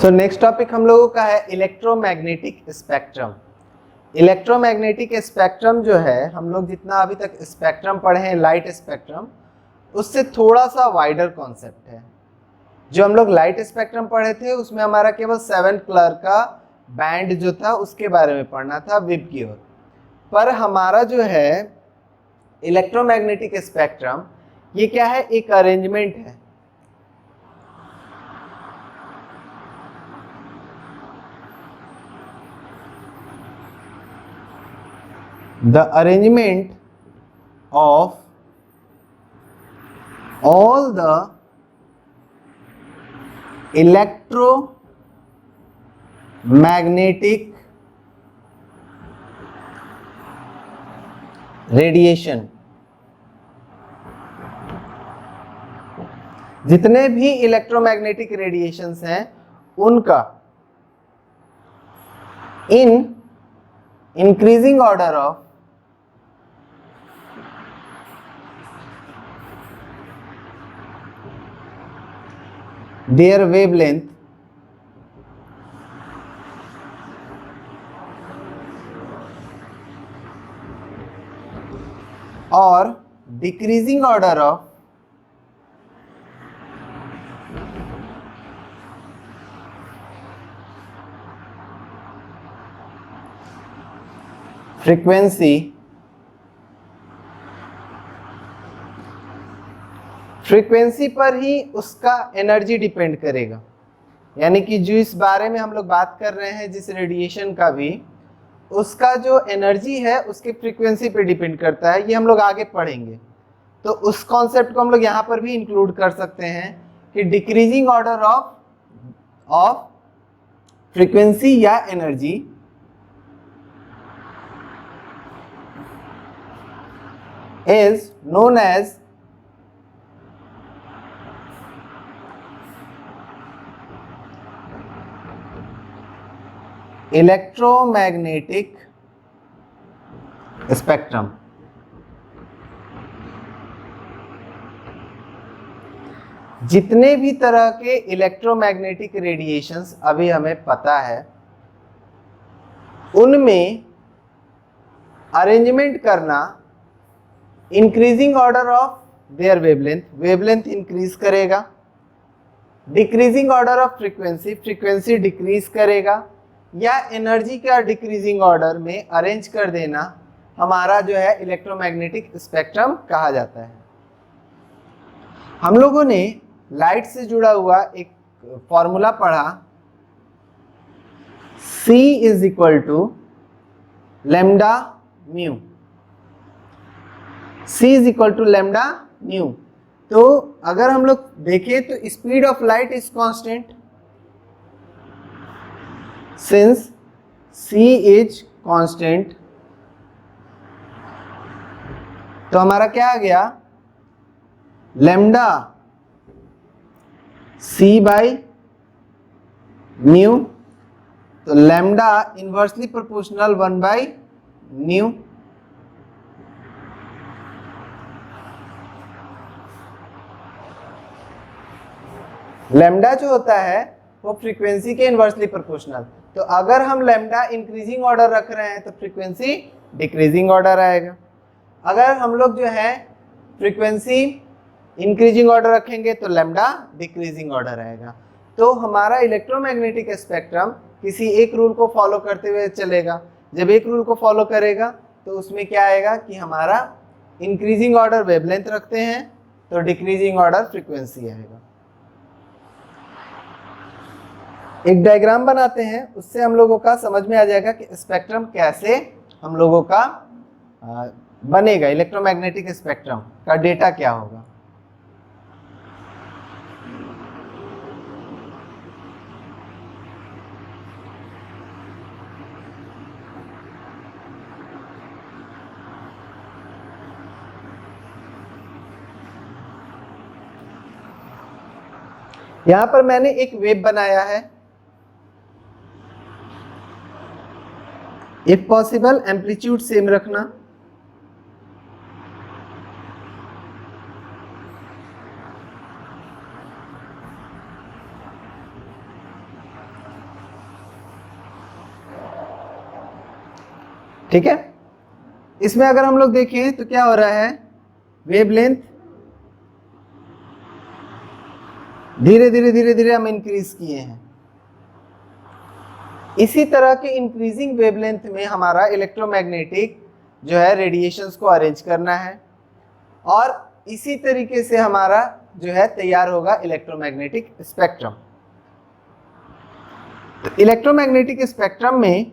So next topic हम लोगों का है इलेक्ट्रोमैग्नेटिक स्पेक्ट्रम। इलेक्ट्रोमैग्नेटिक स्पेक्ट्रम जो है, हम लोग जितना अभी तक स्पेक्ट्रम पढ़े हैं लाइट स्पेक्ट्रम, उससे थोड़ा सा वाइडर कॉन्सेप्ट है। जो हम लोग लाइट स्पेक्ट्रम पढ़े थे उसमें हमारा केवल 7 कलर का बैंड जो था उसके बारे में पढ़ना था विप की ओर, पर हमारा जो है इलेक्ट्रोमैग्नेटिक स्पेक्ट्रम ये क्या है, एक अरेंजमेंट है। The arrangement of all the electromagnetic radiation, जितने भी इलेक्ट्रोमैग्नेटिक रेडिएशंस हैं उनका in increasing order of their wavelength or decreasing order of frequency पर ही उसका एनर्जी डिपेंड करेगा। यानी कि जो इस बारे में हम लोग बात कर रहे हैं जिस रेडिएशन का भी, उसका जो एनर्जी है उसके फ्रीक्वेंसी पे डिपेंड करता है। ये हम लोग आगे पढ़ेंगे, तो उस कॉन्सेप्ट को हम लोग यहाँ पर भी इंक्लूड कर सकते हैं कि डिक्रीजिंग ऑर्डर ऑफ फ्रीक्वेंसी या energy is known as electromagnetic spectrum. जितने भी तरह के इलेक्ट्रोमैग्नेटिक रेडिएशंस अभी हमें पता है उनमें अरेंजमेंट करना increasing order of their wavelength increase करेगा, decreasing order of frequency decrease करेगा, या एनर्जी का डिक्रीजिंग ऑर्डर में अरेंज कर देना हमारा जो है इलेक्ट्रोमैग्नेटिक स्पेक्ट्रम कहा जाता है। हम लोगों ने लाइट से जुड़ा हुआ एक फॉर्मूला पढ़ा, C is equal to lambda mu. C is equal to lambda mu. तो अगर हम लोग देखें तो speed of light is constant, since C is constant, तो हमारा क्या आ गया, लैम्डा C बाई म्यू, तो lambda inversely proportional 1 by nu. Lambda जो होता है वो फ्रीक्वेंसी के इनवर्सली प्रोपोर्शनल। तो अगर हम लैम्डा इंक्रीजिंग ऑर्डर रख रहे हैं तो फ्रीक्वेंसी डिक्रीजिंग ऑर्डर आएगा। अगर हम लोग जो है फ्रीक्वेंसी इंक्रीजिंग ऑर्डर रखेंगे तो लैम्डा डिक्रीजिंग ऑर्डर आएगा। तो हमारा इलेक्ट्रोमैग्नेटिक स्पेक्ट्रम किसी एक रूल को फॉलो करते हुए चलेगा। जब एक रूल को फॉलो करेगा तो उसमें क्या आएगा कि हमारा इंक्रीजिंग ऑर्डर वेवलेंथ रखते हैं तो डिक्रीजिंग ऑर्डर फ्रीक्वेंसी आएगा। एक डायग्राम बनाते हैं, उससे हम लोगों का समझ में आ जाएगा कि स्पेक्ट्रम कैसे हम लोगों का बनेगा, इलेक्ट्रोमैग्नेटिक स्पेक्ट्रम का डेटा क्या होगा। यहां पर मैंने एक वेव बनाया है। इफ पॉसिबल एम्पलीट्यूड सेम रखना। ठीक है। इसमें अगर हम लोग देखें तो क्या हो रहा है, वेवलेंथ धीरे धीरे धीरे धीरे हम इंक्रीज किए हैं। इसी तरह के इंक्रीजिंग वेवलेंथ में हमारा इलेक्ट्रोमैग्नेटिक जो है रेडिएशंस को अरेंज करना है, और इसी तरीके से हमारा जो है तैयार होगा इलेक्ट्रोमैग्नेटिक स्पेक्ट्रम। तो इलेक्ट्रोमैग्नेटिक स्पेक्ट्रम में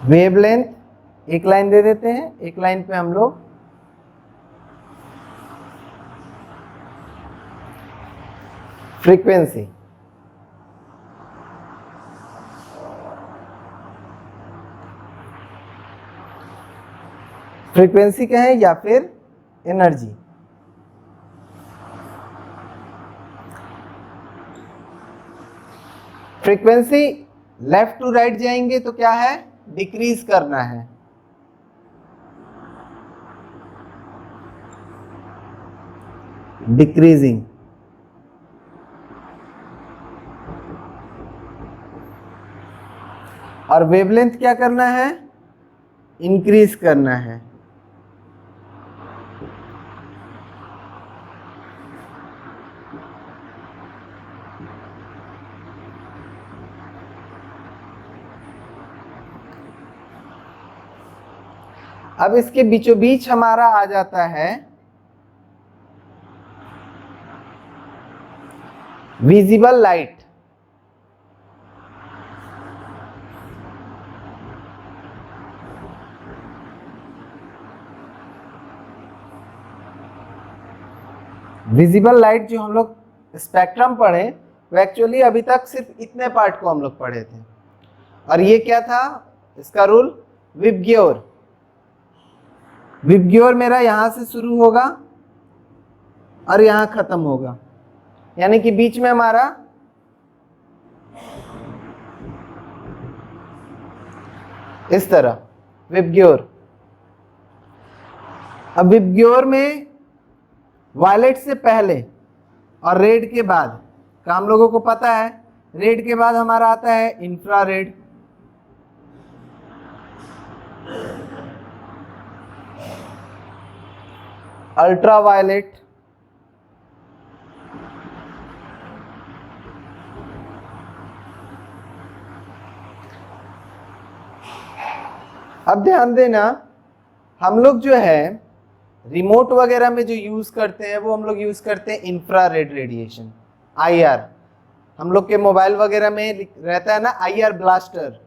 वेवलेंथ एक लाइन दे देते हैं, एक लाइन पे हम लोग फ्रीक्वेंसी, फ्रीक्वेंसी कहें या फिर energy. Frequency left to right जाएंगे तो क्या है, डिक्रीज करना है। डिक्रीजिंग। और वेवलेंथ क्या करना है, इंक्रीज करना है। अब इसके बीचों बीच हमारा आ जाता है विजिबल लाइट। विजिबल लाइट जो हम लोग स्पेक्ट्रम पढ़े वो एक्चुअली अभी तक सिर्फ इतने पार्ट को हम लोग पढ़े थे, और ये क्या था इसका रूल, विबग्योर। विबग्योर मेरा यहां से शुरू होगा और यहां खत्म होगा, यानी कि बीच में हमारा इस तरह विबग्योर। अब विबग्योर में वायलेट से पहले और रेड के बाद का हम लोगों को पता है, रेड के बाद हमारा आता है इंफ्रारेड। अल्ट्रावायलेट, अब ध्यान देना हम लोग जो है रिमोट वगैरह में जो यूज करते हैं वो हम लोग यूज करते हैं इंफ्रारेड रेडिएशन, IR। हम लोग के मोबाइल वगैरह में रहता है ना IR ब्लास्टर,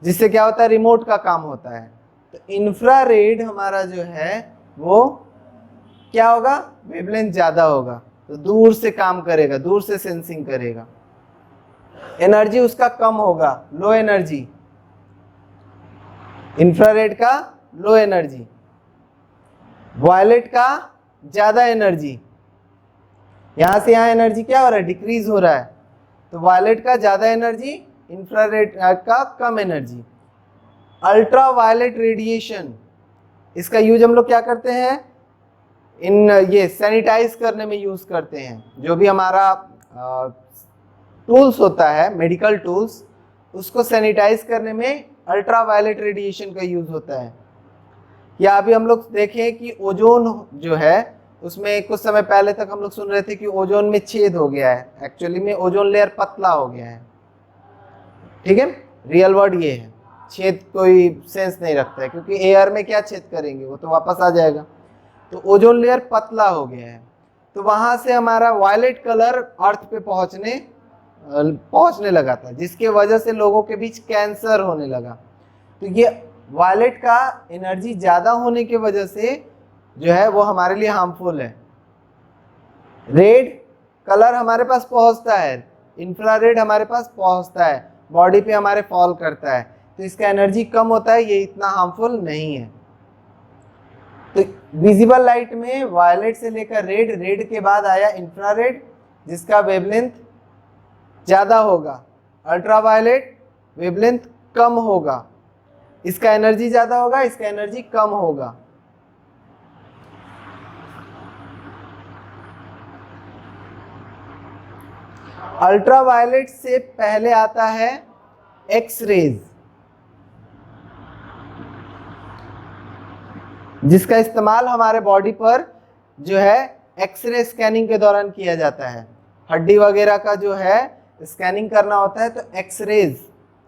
जिससे क्या होता है रिमोट का काम होता है। तो इंफ्रारेड हमारा जो है वो क्या होगा, वेवलेंथ ज्यादा होगा, तो दूर से काम करेगा, दूर से सेंसिंग करेगा। एनर्जी उसका कम होगा, लो एनर्जी, इंफ्रारेड का लो एनर्जी, वायलेट का ज्यादा एनर्जी। यहां से यहां एनर्जी क्या हो रहा है, डिक्रीज हो रहा है, तो वायलेट का ज्यादा एनर्जी, इंफ्रारेड का कम एनर्जी। अल्ट्रावायलेट रेडिएशन, इसका यूज हम लोग क्या करते हैं, इन ये सैनिटाइज करने में यूज करते हैं। जो भी हमारा टूल्स होता है, मेडिकल टूल्स, उसको सैनिटाइज करने में अल्ट्रावायलेट रेडिएशन का यूज होता है। या अभी हम लोग देखें कि ओजोन जो है उसमें कुछ समय पहले तक हम लोग सुन रहे थे कि ओजोन में छेद हो गया है, एक्चुअली में ओजोन लेयर पतला हो गया है। ठीक है, रियल वर्ड ये है, छेद कोई सेंस नहीं रखता है, क्योंकि एयर में क्या छेद करेंगे, वो तो वापस आ जाएगा। तो ओजोन लेयर पतला हो गया है, तो वहां से हमारा वायलेट कलर अर्थ पे पहुंचने लगा था, जिसके वजह से लोगों के बीच कैंसर होने लगा। तो ये वायलेट का एनर्जी ज्यादा होने की वजह से जो है वो हमारे लिए हार्मफुल है। रेड कलर हमारे पास पहुंचता है, इंफ्रारेड हमारे पास पहुंचता है, बॉडी पे हमारे फॉल करता है, तो इसका एनर्जी कम होता है, ये इतना हार्मफुल नहीं है। तो विजिबल लाइट में वायलेट से लेकर रेड, रेड के बाद आया इंफ्रारेड जिसका वेवलेंथ ज्यादा होगा, अल्ट्रावायलेट वेवलेंथ कम होगा, इसका एनर्जी ज्यादा होगा, इसका एनर्जी कम होगा। अल्ट्रावायलेट से पहले आता है एक्स रेज जिसका इस्तेमाल हमारे बॉडी पर जो है एक्सरे स्कैनिंग के दौरान किया जाता है। हड्डी वगैरह का जो है स्कैनिंग करना होता है तो एक्सरेज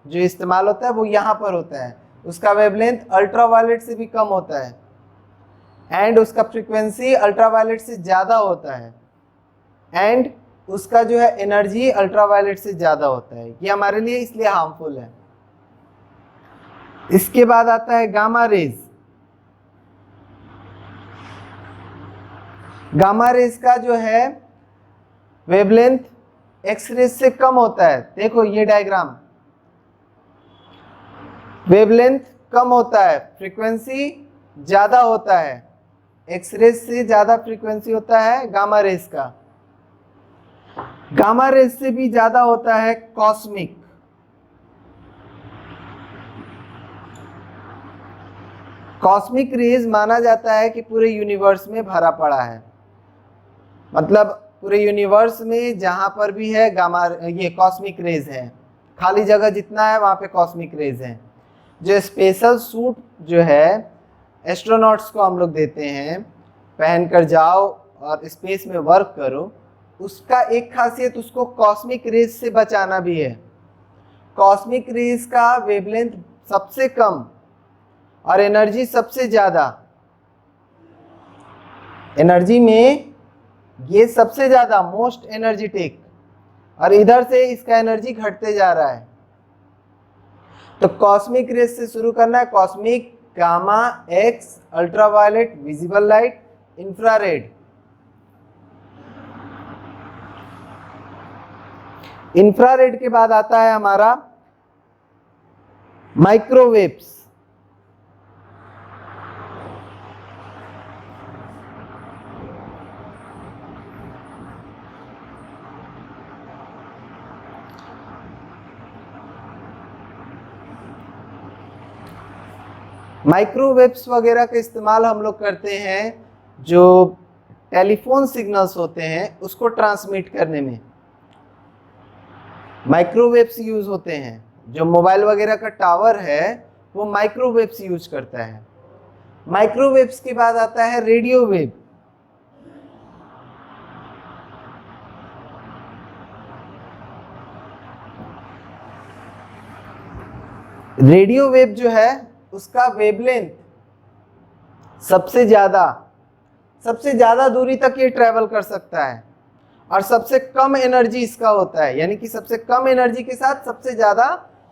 जो इस्तेमाल होता है वो यहाँ पर होता है। उसका वेवलेंथ अल्ट्रावायलेट से भी कम होता है एंड उसका फ्रीक्वेंसी अल्ट्रावायलेट से ज़्यादा होता है एंड उसका जो है एनर्जी अल्ट्रावायलेट से ज़्यादा होता है। ये हमारे लिए इसलिए हार्मफुल है। इसके बाद आता है गामा रेज। गामा रेज का जो है वेवलेंथ एक्स रेज से कम होता है। देखो ये डायग्राम, वेवलेंथ कम होता है, फ्रीक्वेंसी ज्यादा होता है। एक्स रेज से ज्यादा फ्रीक्वेंसी होता है गामा रेज का। गामा रेज से भी ज्यादा होता है कॉस्मिक। कॉस्मिक रेज माना जाता है कि पूरे यूनिवर्स में भरा पड़ा है, मतलब पूरे यूनिवर्स में जहां पर भी है गामा ये कॉस्मिक रेज है। खाली जगह जितना है वहां पे कॉस्मिक रेज है। जो स्पेशल सूट जो है एस्ट्रोनॉट्स को हम लोग देते हैं, पहनकर जाओ और स्पेस में वर्क करो, उसका एक खासियत उसको कॉस्मिक रेज से बचाना भी है। कॉस्मिक रेज का वेवलेंथ सबसे कम और एनर्जी सबसे ज्यादा। एनर्जी में ये सबसे ज्यादा मोस्ट एनर्जेटिक, और इधर से इसका एनर्जी घटते जा रहा है। तो कॉस्मिक रेज से शुरू करना है। Cosmic, gamma, x, ultraviolet, visible light, infrared. Infrared के बाद आता है हमारा माइक्रोवेव्स। माइक्रोवेव्स वगैरह का इस्तेमाल हम लोग करते हैं जो टेलीफोन सिग्नल्स होते हैं उसको ट्रांसमिट करने में। माइक्रोवेव्स यूज होते हैं। जो मोबाइल वगैरह का टावर है वो माइक्रोवेव्स यूज करता है। माइक्रोवेव्स के बाद आता है रेडियो वेव। रेडियो वेव जो है उसका वेवलेंथ सबसे ज्यादा दूरी तक ये ट्रेवल कर सकता है और सबसे कम एनर्जी इसका होता है, यानी कि सबसे कम एनर्जी के साथ सबसे ज्यादा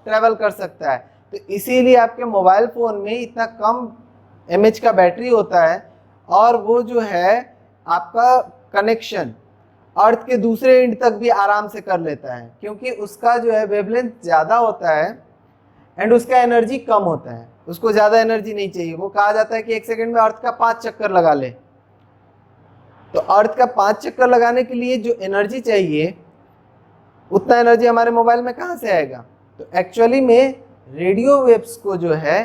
ट्रेवल कर सकता है। तो इसीलिए आपके मोबाइल फोन में इतना कम एमएच का बैटरी होता है और वो जो है आपका कनेक्शन अर्थ के दूसरे एंड तक भी आराम से कर लेता है, क्योंकि उसका जो है वेवलेंथ ज़्यादा होता है एंड उसका एनर्जी कम होता है। उसको ज़्यादा एनर्जी नहीं चाहिए। वो कहा जाता है कि 1 सेकंड में अर्थ का 5 चक्कर लगा ले। तो अर्थ का 5 चक्कर लगाने के लिए जो एनर्जी चाहिए उतना एनर्जी हमारे मोबाइल में कहाँ से आएगा? तो एक्चुअली में रेडियो वेव्स को जो है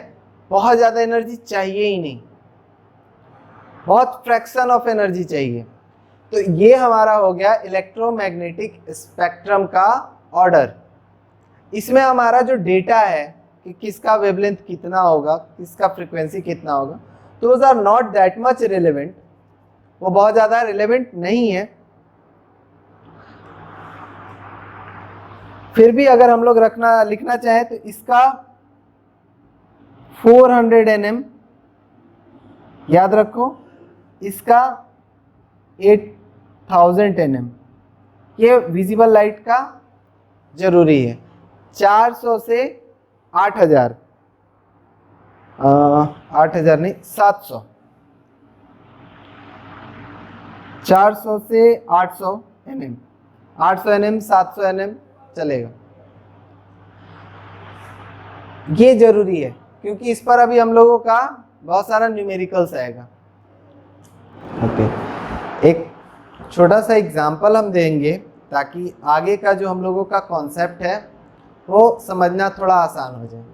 बहुत ज़्यादा एनर्जी चाहिए ही नहीं, बहुत फ्रैक्शन ऑफ एनर्जी चाहिए। तो ये हमारा हो गया इलेक्ट्रोमैग्नेटिक स्पेक्ट्रम का ऑर्डर। इसमें हमारा जो डेटा है कि किसका वेवलेंथ कितना होगा, किसका फ्रीक्वेंसी कितना होगा, those are not that much relevant. वो बहुत ज़्यादा रिलेवेंट नहीं है। फिर भी अगर हम लोग लिखना चाहें तो इसका 400 nm याद रखो, इसका 8000 nm। ये विजिबल लाइट का जरूरी है। 400 से 8000 8000 नहीं 700, 400 से 800 nm, 800 nm 700 nm चलेगा। ये जरूरी है क्योंकि इस पर अभी हम लोगों का बहुत सारा न्यूमेरिकल्स आएगा। ओके, एक छोटा सा एग्जांपल हम देंगे ताकि आगे का जो हम लोगों का कॉन्सेप्ट है वो समझना थोड़ा आसान हो जाए।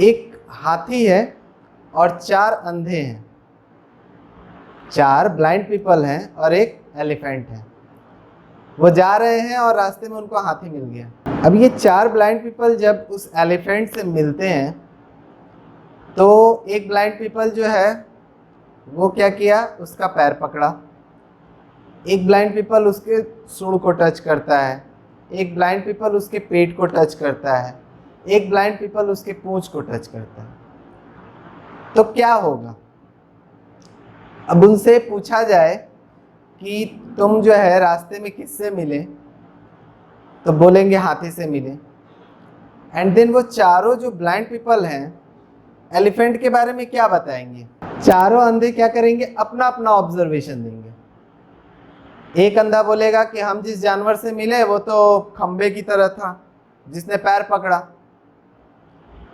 एक हाथी है और 4 अंधे हैं, 4 ब्लाइंड पीपल हैं और एक एलिफेंट है। वो जा रहे हैं और रास्ते में उनको हाथी मिल गया। अब ये 4 ब्लाइंड पीपल जब उस एलिफेंट से मिलते हैं तो एक ब्लाइंड पीपल जो है वो क्या किया, उसका पैर पकड़ा। एक ब्लाइंड पीपल उसके सूंड को टच करता है, एक ब्लाइंड पीपल उसके पेट को टच करता है, एक ब्लाइंड पीपल उसके पूंछ को टच करता है। तो क्या होगा? अब उनसे पूछा जाए कि तुम जो है रास्ते में किससे मिले, तो बोलेंगे हाथी से मिले। एंड देन वो चारों जो ब्लाइंड पीपल हैं एलिफेंट के बारे में क्या बताएंगे? चारों अंधे क्या करेंगे? अपना अपना ऑब्जर्वेशन देंगे। एक अंधा बोलेगा कि हम जिस जानवर से मिले वो तो खंबे की तरह था जिसने पैर पकड़ा।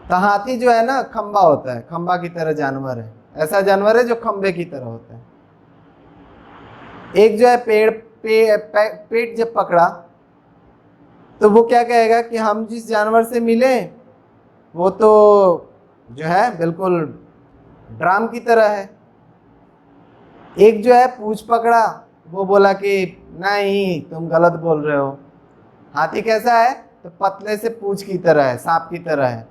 तो हाथी जो है ना खंबा होता है, खंबा की तरह जानवर है, ऐसा जानवर है जो खंबे की तरह होता है। एक जो है पेट जब पकड़ा तो वो क्या कहेगा कि हम जिस जानवर से मिले वो तो जो है बिल्कुल ड्राम की तरह है। एक जो है पूंछ पकड़ा, वो बोला कि नहीं तुम गलत बोल रहे हो, हाथी कैसा है? तो पतले से पूंछ की तरह है, सांप की तरह है,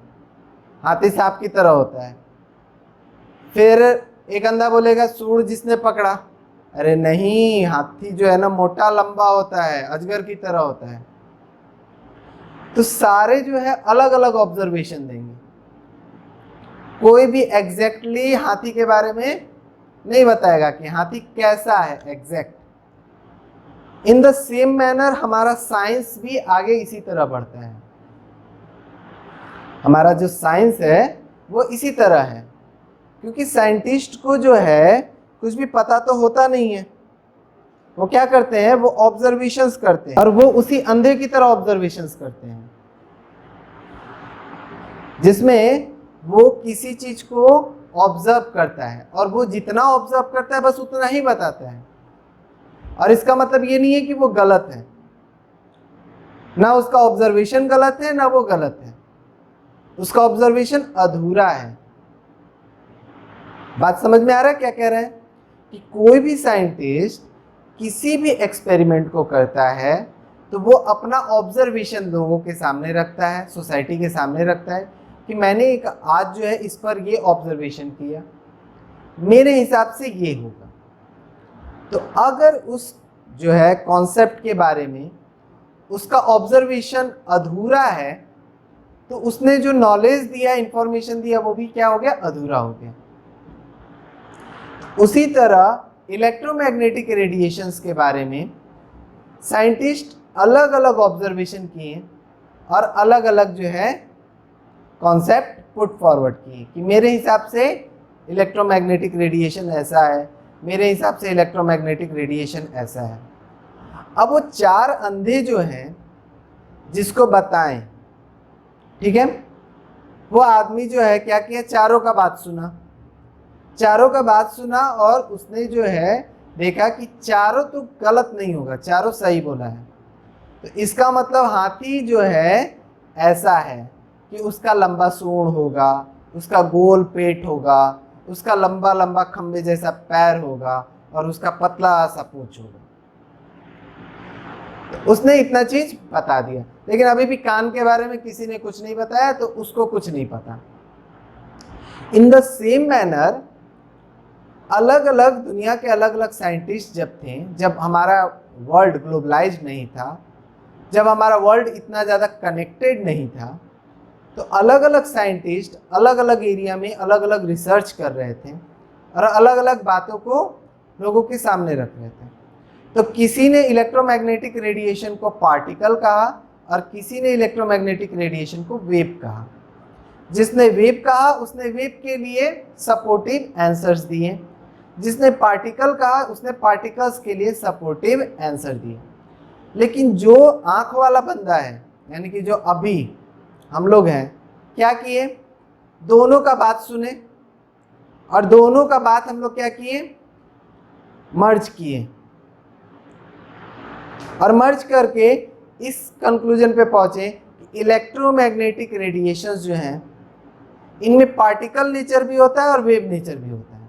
हाथी सांप की तरह होता है। फिर एक अंधा बोलेगा सूंड जिसने पकड़ा, अरे नहीं हाथी जो है ना मोटा लंबा होता है, अजगर की तरह होता है। तो सारे जो है अलग अलग ऑब्जर्वेशन देंगे। कोई भी एग्जैक्टली हाथी के बारे में नहीं बताएगा कि हाथी कैसा है exact. In the same manner हमारा साइंस भी आगे इसी तरह बढ़ता है। हमारा जो साइंस है वो इसी तरह है, क्योंकि साइंटिस्ट को जो है कुछ भी पता तो होता नहीं है। वो क्या करते हैं? वो ऑब्जर्वेशंस करते हैं और वो उसी अंधे की तरह ऑब्जर्वेशंस करते हैं जिसमें वो किसी चीज को ऑब्जर्व करता है और वो जितना ऑब्जर्व करता है बस उतना ही बताता है। और इसका मतलब ये नहीं है कि वो गलत है, ना उसका ऑब्जर्वेशन गलत है ना वो गलत है, उसका ऑब्जर्वेशन अधूरा है। बात समझ में आ रहा है क्या कह रहे हैं? कि कोई भी साइंटिस्ट किसी भी एक्सपेरिमेंट को करता है तो वो अपना ऑब्जर्वेशन लोगों के सामने रखता है, सोसाइटी के सामने रखता है कि मैंने एक आज जो है इस पर ये ऑब्जर्वेशन किया, मेरे हिसाब से ये होगा। तो अगर उस जो है कॉन्सेप्ट के बारे में उसका ऑब्जर्वेशन अधूरा है तो उसने जो नॉलेज दिया, इंफॉर्मेशन दिया, वो भी क्या हो गया? अधूरा हो गया। उसी तरह इलेक्ट्रोमैग्नेटिक रेडिएशंस के बारे में साइंटिस्ट अलग अलग ऑब्जर्वेशन किए और अलग अलग जो है कॉन्सेप्ट पुट फॉरवर्ड किए कि मेरे हिसाब से इलेक्ट्रोमैग्नेटिक रेडिएशन ऐसा है, मेरे हिसाब से इलेक्ट्रोमैग्नेटिक रेडिएशन ऐसा है। अब वो 4 अंधे जो हैं जिसको बताएं, ठीक है, वो आदमी जो है क्या किया? चारों का बात सुना, चारों का बात सुना और उसने जो है देखा कि चारों तो गलत नहीं होगा, चारों सही बोला है। तो इसका मतलब हाथी जो है ऐसा है कि उसका लंबा सूंड होगा, उसका गोल पेट होगा, उसका लंबा लंबा खंबे जैसा पैर होगा और उसका पतला सा पूंछ होगा। तो उसने इतना चीज बता दिया, लेकिन अभी भी कान के बारे में किसी ने कुछ नहीं बताया तो उसको कुछ नहीं पता। इन द सेम मैनर अलग अलग दुनिया के अलग अलग साइंटिस्ट जब थे, जब हमारा वर्ल्ड ग्लोबलाइज्ड नहीं था, जब हमारा वर्ल्ड इतना ज़्यादा कनेक्टेड नहीं था, तो अलग अलग साइंटिस्ट अलग अलग एरिया में अलग अलग रिसर्च कर रहे थे और अलग अलग बातों को लोगों के सामने रख रहे थे। तो किसी ने इलेक्ट्रोमैग्नेटिक रेडिएशन को पार्टिकल कहा और किसी ने इलेक्ट्रोमैग्नेटिक रेडिएशन को वेव कहा। जिसने वेव कहा उसने वेव के लिए सपोर्टिव आंसर्स दिए, जिसने पार्टिकल कहा उसने पार्टिकल्स के लिए सपोर्टिव आंसर दिए। लेकिन जो आंख वाला बंदा है, यानी कि जो अभी हम लोग हैं, क्या किए? दोनों का बात सुने और दोनों का बात हम लोग क्या किए? मर्ज किए और मर्ज करके इस कंक्लूजन पे पहुंचे कि इलेक्ट्रोमैग्नेटिक रेडिएशंस जो हैं इनमें पार्टिकल नेचर भी होता है और वेव नेचर भी होता है।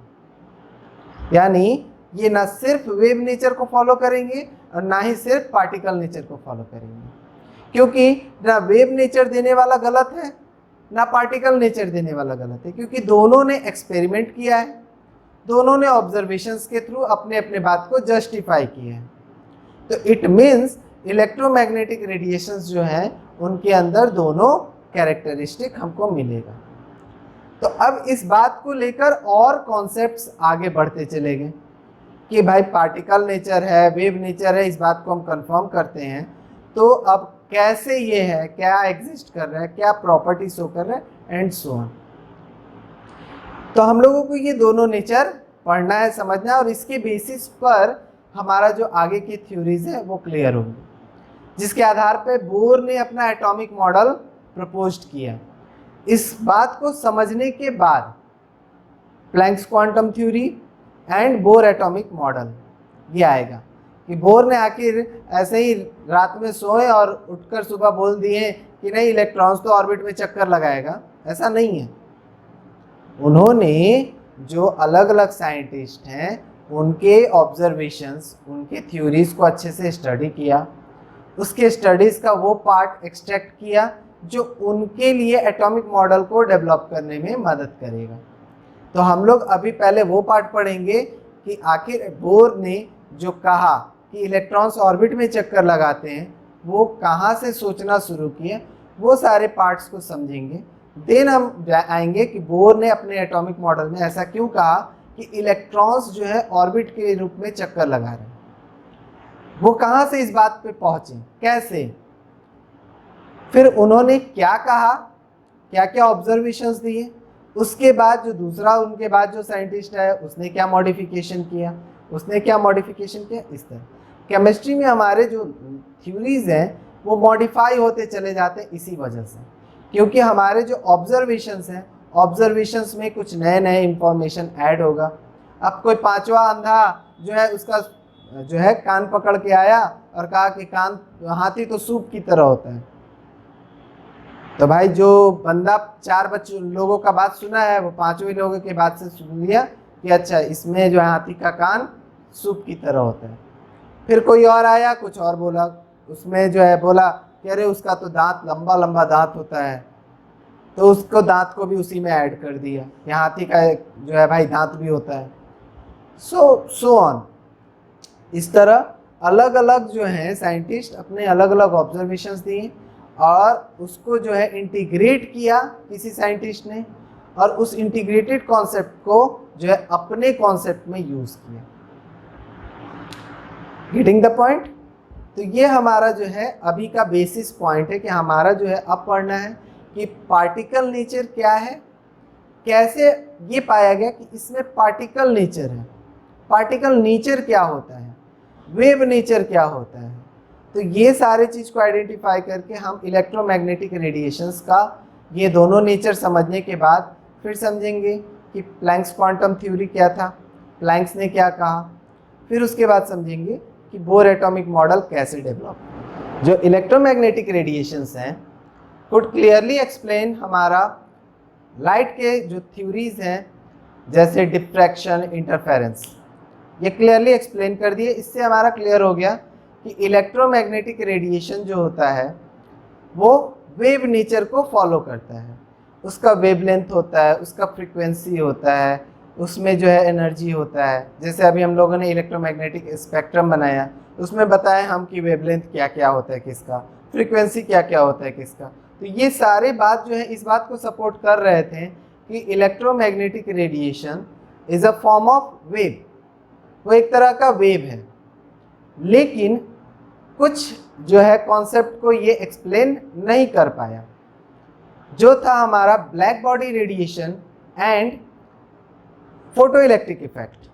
यानी ये ना सिर्फ वेव नेचर को फॉलो करेंगे और ना ही सिर्फ पार्टिकल नेचर को फॉलो करेंगे, क्योंकि ना वेव नेचर देने वाला गलत है ना पार्टिकल नेचर देने वाला गलत है, क्योंकि दोनों ने एक्सपेरिमेंट किया है, दोनों ने ऑब्जर्वेशंस के थ्रू अपने अपने बात को जस्टिफाई किया है। तो इट मीन्स इलेक्ट्रोमैग्नेटिक रेडिएशंस जो हैं उनके अंदर दोनों कैरेक्टरिस्टिक हमको मिलेगा। तो अब इस बात को लेकर और कॉन्सेप्ट्स आगे बढ़ते चले गए कि भाई पार्टिकल नेचर है, वेव नेचर है, इस बात को हम कंफर्म करते हैं। तो अब कैसे ये है, क्या एग्जिस्ट कर रहा है, क्या प्रॉपर्टी शो कर रहा है एंड सो ऑन। तो हम लोगों को ये दोनों नेचर पढ़ना है, समझना है, और इसके बेसिस पर हमारा जो आगे की थ्योरीज है वो क्लियर होंगी, जिसके आधार पर बोर ने अपना एटॉमिक मॉडल प्रपोज्ड किया। इस बात को समझने के बाद Planck's quantum theory and Bohr atomic model ये आएगा कि बोर ने आखिर ऐसे ही रात में सोए और उठकर सुबह बोल दिए कि नहीं इलेक्ट्रॉन्स तो ऑर्बिट में चक्कर लगाएगा। ऐसा नहीं है। उन्होंने जो अलग अलग साइंटिस्ट हैं उनके ऑब्जर्वेशंस, उनके थ्योरीज को अच्छे से स्टडी किया, उसके स्टडीज़ का वो पार्ट एक्सट्रैक्ट किया जो उनके लिए एटॉमिक मॉडल को डेवलप करने में मदद करेगा। तो हम लोग अभी पहले वो पार्ट पढ़ेंगे कि आखिर बोर ने जो कहा कि इलेक्ट्रॉन्स ऑर्बिट में चक्कर लगाते हैं वो कहाँ से सोचना शुरू किया, वो सारे पार्ट्स को समझेंगे। देन हम आएंगे कि बोर ने अपने एटॉमिक मॉडल में ऐसा क्यों कहा कि इलेक्ट्रॉन्स जो है ऑर्बिट के रूप में चक्कर लगा रहे हैं, वो कहाँ से इस बात पे पहुँचे, कैसे, फिर उन्होंने क्या कहा, क्या क्या ऑब्जर्वेशंस दिए, उसके बाद जो दूसरा उनके बाद जो साइंटिस्ट है उसने क्या मॉडिफिकेशन किया, उसने क्या मॉडिफिकेशन किया। इस तरह केमिस्ट्री में हमारे जो थ्योरीज हैं वो मॉडिफाई होते चले जाते हैं इसी वजह से, क्योंकि हमारे जो ऑब्जर्वेशंस हैं, ऑब्जर्वेशंस में कुछ नए नए इंफॉर्मेशन ऐड होगा। अब कोई पांचवा अंधा जो है उसका जो है कान पकड़ के आया और कहा कि कान हाथी तो सूप की तरह होता है, तो भाई जो बंदा 4 लोगों का बात सुना है वो 5वें लोगों के बात से सुन लिया कि अच्छा इसमें जो है हाथी का कान सूप की तरह होता है। फिर कोई और आया कुछ और बोला, उसमें जो है बोला कि अरे उसका तो दांत लंबा लंबा दांत होता है, तो उसको दांत को भी उसी में ऐड कर दिया कि हाथी का जो है भाई दांत भी होता है। So on. इस तरह अलग अलग जो है साइंटिस्ट अपने अलग अलग ऑब्जर्वेशंस दिए और उसको जो है इंटीग्रेट किया किसी साइंटिस्ट ने, और उस इंटीग्रेटेड कॉन्सेप्ट को जो है अपने कॉन्सेप्ट में यूज किया। Getting the point. तो ये हमारा जो है अभी का बेसिस पॉइंट है कि हमारा जो है अब पढ़ना है कि पार्टिकल नेचर क्या है, कैसे ये पाया गया कि इसमें पार्टिकल नेचर है, पार्टिकल नेचर क्या होता है, वेव नेचर क्या होता है। तो ये सारे चीज़ को आइडेंटिफाई करके हम इलेक्ट्रोमैग्नेटिक रेडिएशंस का ये दोनों नेचर समझने के बाद फिर समझेंगे कि प्लैंक्स क्वांटम थ्योरी क्या था, प्लैंक्स ने क्या कहा, फिर उसके बाद समझेंगे कि बोर एटॉमिक मॉडल कैसे डेवलप। जो इलेक्ट्रोमैग्नेटिक रेडिएशंस हैं कुड क्लियरली एक्सप्लेन हमारा लाइट के जो थ्योरीज हैं जैसे डिफ्रैक्शन, इंटरफेरेंस, ये क्लियरली एक्सप्लेन कर दिए। इससे हमारा क्लियर हो गया कि इलेक्ट्रोमैग्नेटिक रेडिएशन जो होता है वो वेव नेचर को फॉलो करता है, उसका वेवलेंथ होता है, उसका फ्रीक्वेंसी होता है, उसमें जो है एनर्जी होता है। जैसे अभी हम लोगों ने इलेक्ट्रोमैग्नेटिक स्पेक्ट्रम बनाया, उसमें बताया हम कि वेवलेंथ क्या क्या होता है किसका, फ्रीक्वेंसी क्या क्या होता है किसका। तो ये सारे बात जो है इस बात को सपोर्ट कर रहे थे कि electromagnetic radiation is a form of wave, वो एक तरह का वेव है। लेकिन कुछ जो है कॉन्सेप्ट को ये एक्सप्लेन नहीं कर पाया, जो था हमारा black body radiation and photo electric effect.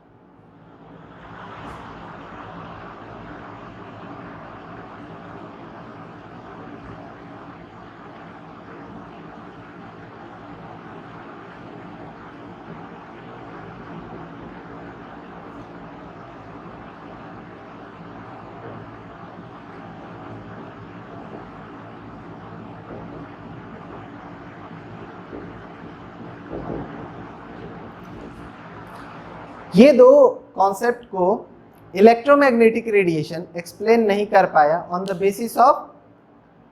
ये दो कॉन्सेप्ट को इलेक्ट्रोमैग्नेटिक रेडिएशन एक्सप्लेन नहीं कर पाया on the basis of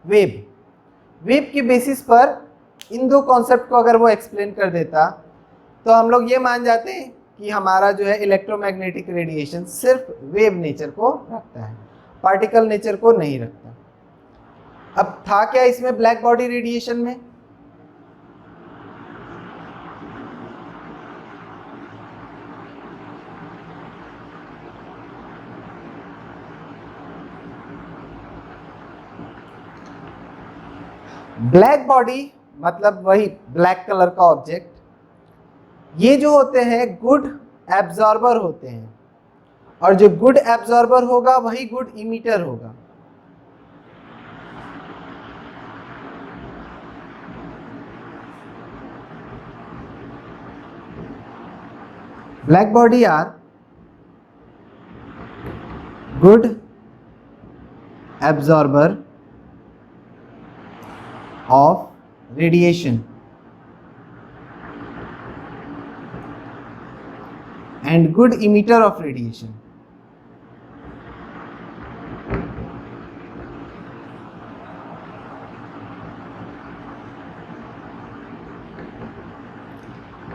wave. Wave के बेसिस पर इन दो कॉन्सेप्ट को अगर वो एक्सप्लेन कर देता तो हम लोग ये मान जाते हैं कि हमारा जो है इलेक्ट्रोमैग्नेटिक रेडिएशन सिर्फ वेव नेचर को रखता है, पार्टिकल नेचर को नहीं रखता। अब था क्या इसमें ब्लैक बॉडी रेडिएशन में? ब्लैक बॉडी मतलब वही ब्लैक कलर का ऑब्जेक्ट, ये जो होते हैं गुड एब्जॉर्बर होते हैं, और जो गुड एब्जॉर्बर होगा वही गुड इमिटर होगा। Black body are good absorber of radiation and good emitter of radiation.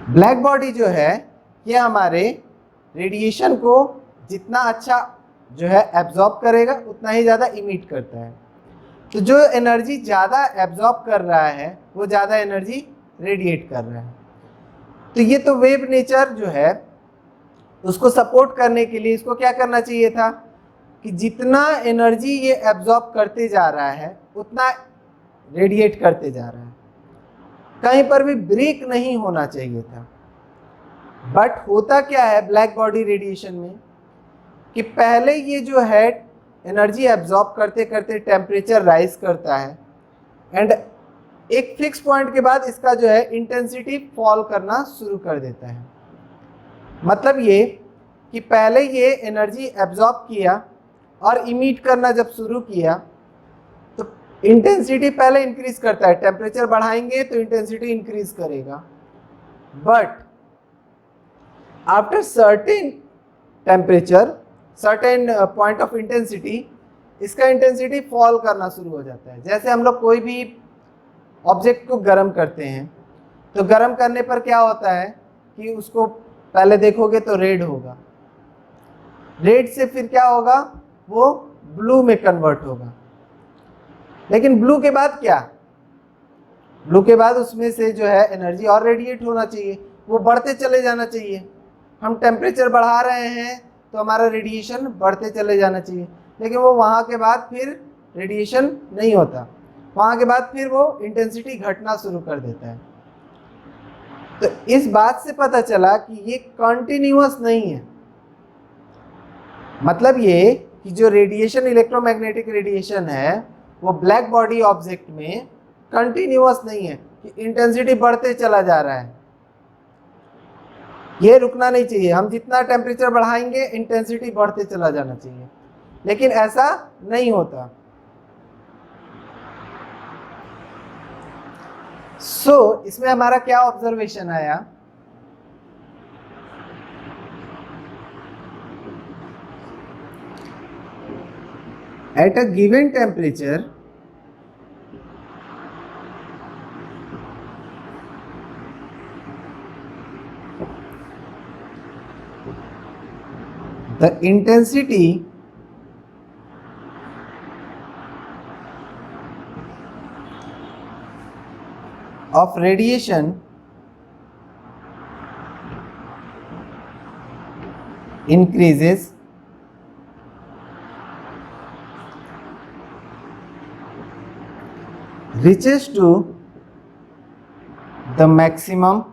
Black body जो है ये हमारे रेडिएशन को जितना अच्छा जो है एब्जॉर्ब करेगा उतना ही ज़्यादा इमिट करता है। तो जो एनर्जी ज़्यादा एब्जॉर्ब कर रहा है वो ज़्यादा एनर्जी रेडिएट कर रहा है। तो ये तो वेव नेचर जो है उसको सपोर्ट करने के लिए इसको क्या करना चाहिए था कि जितना एनर्जी ये एब्जॉर्ब करते जा रहा है उतना रेडिएट करते जा रहा है, कहीं पर भी ब्रेक नहीं होना चाहिए था। बट होता क्या है ब्लैक बॉडी रेडिएशन में कि पहले ये जो है एनर्जी एब्जॉर्ब करते करते टेम्परेचर राइज करता है एंड एक फिक्स पॉइंट के बाद इसका जो है इंटेंसिटी फॉल करना शुरू कर देता है। मतलब ये कि पहले ये एनर्जी एब्जॉर्ब किया और इमिट करना जब शुरू किया तो इंटेंसिटी पहले इंक्रीज करता है, टेम्परेचर बढ़ाएंगे तो इंटेंसिटी इंक्रीज करेगा। But after certain temperature certain point of intensity इसका इंटेंसिटी फॉल करना शुरू हो जाता है। जैसे हम लोग कोई भी ऑब्जेक्ट को गर्म करते हैं तो गर्म करने पर क्या होता है कि उसको पहले देखोगे तो रेड होगा, रेड से फिर क्या होगा वो ब्लू में कन्वर्ट होगा। लेकिन ब्लू के बाद क्या, ब्लू के बाद उसमें से जो है एनर्जी और रेडिएट होना चाहिए, वो बढ़ते चले जाना चाहिए। हम टेम्परेचर बढ़ा रहे हैं तो हमारा रेडिएशन बढ़ते चले जाना चाहिए, लेकिन वो वहाँ के बाद फिर रेडिएशन नहीं होता, वहाँ के बाद फिर वो इंटेंसिटी घटना शुरू कर देता है। तो इस बात से पता चला कि ये कंटिन्यूअस नहीं है। मतलब ये कि जो रेडिएशन इलेक्ट्रोमैग्नेटिक रेडिएशन है वो ब्लैक बॉडी ऑब्जेक्ट में कंटिन्यूअस नहीं है कि इंटेंसिटी बढ़ते चला जा रहा है, ये रुकना नहीं चाहिए। हम जितना टेम्परेचर बढ़ाएंगे इंटेंसिटी बढ़ते चला जाना चाहिए, लेकिन ऐसा नहीं होता। इसमें हमारा क्या ऑब्जर्वेशन आया, at a given temperature the intensity of radiation increases reaches to the maximum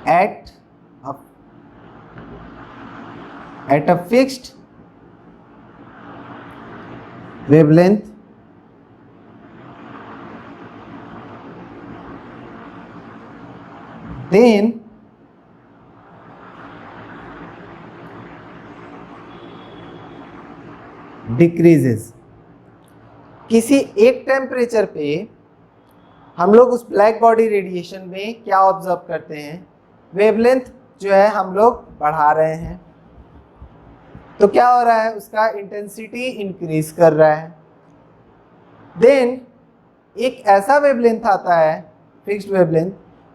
at a fixed wavelength then decreases। किसी एक टेम्परेचर पे हम लोग उस ब्लैक बॉडी रेडिएशन में क्या ऑब्जर्व करते हैं, वेवलेंथ जो है हम लोग बढ़ा रहे हैं, तो क्या हो रहा है, उसका इंटेंसिटी इंक्रीज कर रहा है। देन एक ऐसा वेवलेंथ आता है, फिक्स्ड वेवलेंथ,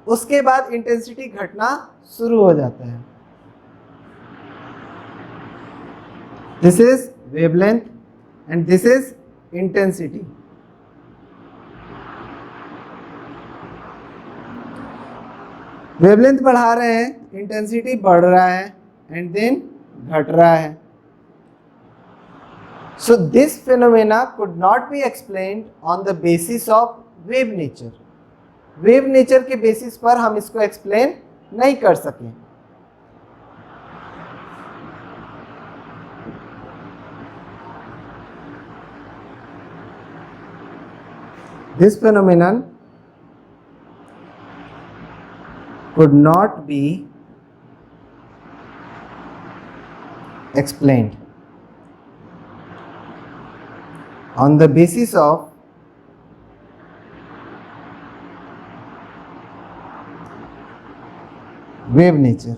उसके बाद इंटेंसिटी घटना शुरू हो जाता है। This is wavelength and this is intensity. Wavelength बढ़ा रहे हैं, इंटेंसिटी बढ़ रहा है एंड देन घट रहा है। So this phenomena could not be explained on the basis of wave nature. Wave nature के बेसिस पर हम इसको एक्सप्लेन नहीं कर सके। This phenomenon could not be explained on the basis of wave nature.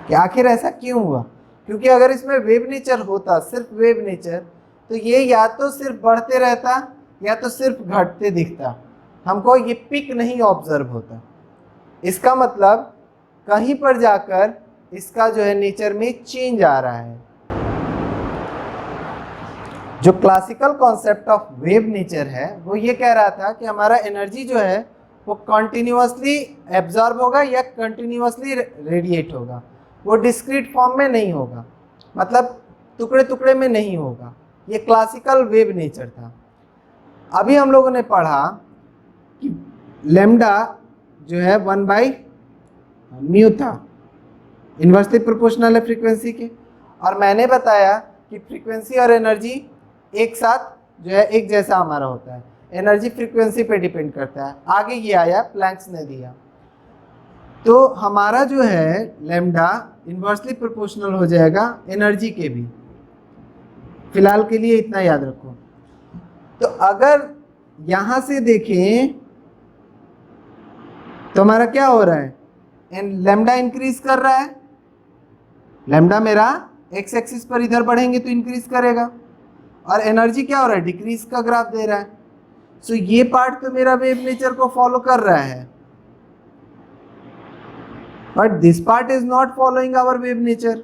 कि आखिर ऐसा क्यों हुआ? क्योंकि अगर इसमें वेव नेचर होता, सिर्फ वेव नेचर, तो ये या तो सिर्फ बढ़ते रहता या तो सिर्फ घटते दिखता, हमको ये पिक नहीं ऑब्जर्व होता। इसका मतलब कहीं पर जाकर इसका जो है नेचर में चेंज आ रहा है। जो classical concept of wave nature है वो ये कह रहा था कि हमारा एनर्जी जो है वो कंटिन्यूअसली एब्जॉर्ब होगा या कंटिन्यूअसली रेडिएट होगा, वो डिस्क्रीट फॉर्म में नहीं होगा, मतलब टुकड़े टुकड़े में नहीं होगा। ये क्लासिकल वेव नेचर था। अभी हम लोगों ने पढ़ा कि लैम्डा जो है 1/μ था, इन्वर्सली प्रोपोर्शनल है फ्रीक्वेंसी के, और मैंने बताया कि फ्रीक्वेंसी और एनर्जी एक साथ जो है एक जैसा हमारा होता है, एनर्जी फ्रीक्वेंसी पे डिपेंड करता है। आगे ये आया, प्लैंक्स ने दिया, तो हमारा जो है लैम्डा इन्वर्सली प्रोपोर्शनल हो जाएगा एनर्जी के भी। फिलहाल के लिए इतना याद रखो। तो अगर यहां से देखें तो हमारा क्या हो रहा है, लैम्डा इंक्रीज कर रहा है, लैम्डा मेरा एक्स एक्सिस पर इधर बढ़ेंगे तो इंक्रीज करेगा, और एनर्जी क्या हो रहा है, डिक्रीज का ग्राफ दे रहा है। सो ये पार्ट तो मेरा वेव नेचर को फॉलो कर रहा है, but this part is not following our wave nature.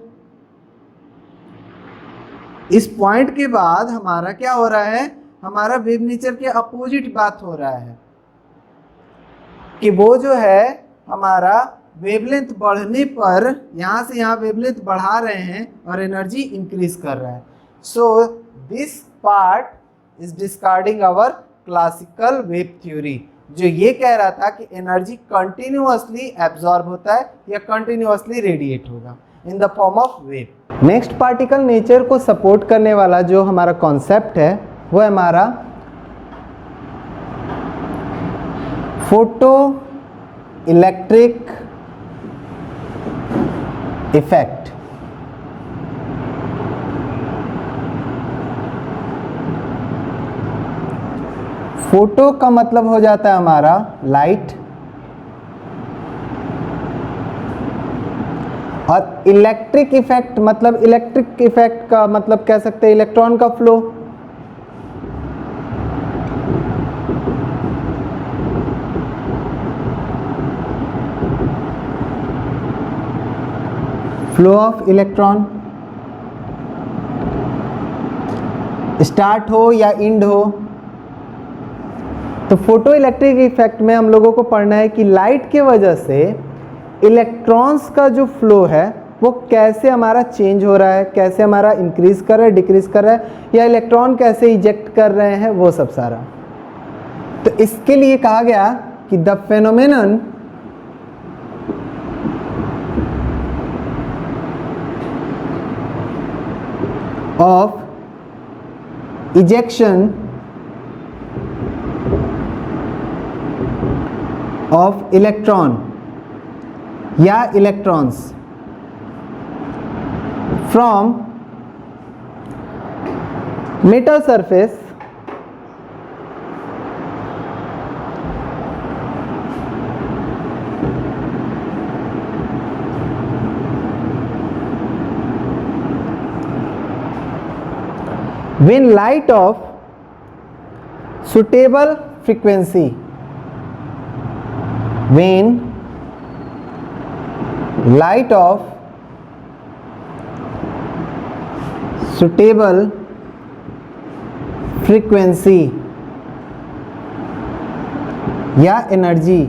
इस पॉइंट के बाद हमारा क्या हो रहा है, हमारा वेव नेचर के अपोजिट बात हो रहा है कि वो जो है हमारा वेवलेंथ बढ़ने पर यहां से यहां वेवलेंथ बढ़ा रहे हैं और एनर्जी इंक्रीज कर रहा है। So this part is discarding our classical wave theory, जो ये कह रहा था कि एनर्जी कंटिन्यूअसली एब्जॉर्ब होता है या कंटिन्यूअसली रेडिएट होगा in the form of wave. Next particle nature को सपोर्ट करने वाला जो हमारा कॉन्सेप्ट है वो है हमारा फोटो इलेक्ट्रिक इफेक्ट। फोटो का मतलब हो जाता है हमारा लाइट, और इलेक्ट्रिक इफेक्ट मतलब, इलेक्ट्रिक इफेक्ट का मतलब कह सकते हैं इलेक्ट्रॉन का flow. Flow of electron, start हो या एंड हो। तो फोटो इलेक्ट्रिक इफेक्ट में हम लोगों को पढ़ना है कि लाइट के वजह से इलेक्ट्रॉन्स का जो फ्लो है वो कैसे हमारा चेंज हो रहा है, कैसे हमारा इंक्रीज कर रहा है, डिक्रीज कर रहा है, या इलेक्ट्रॉन कैसे इजेक्ट कर रहे हैं, वो सब सारा। तो इसके लिए कहा गया कि the phenomenon of ejection of electron या electrons from metal surface when light of suitable frequency, when light of suitable frequency या energy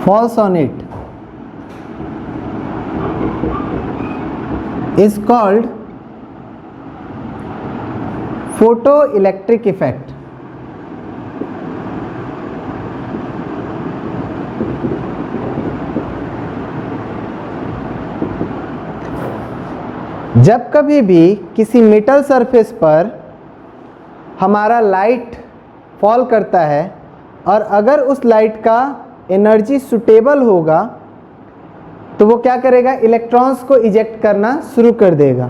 falls on it is called photoelectric effect. जब कभी भी किसी मेटल सरफेस पर हमारा लाइट फॉल करता है और अगर उस लाइट का एनर्जी सुटेबल होगा तो वो क्या करेगा, इलेक्ट्रॉन्स को इजेक्ट करना शुरू कर देगा।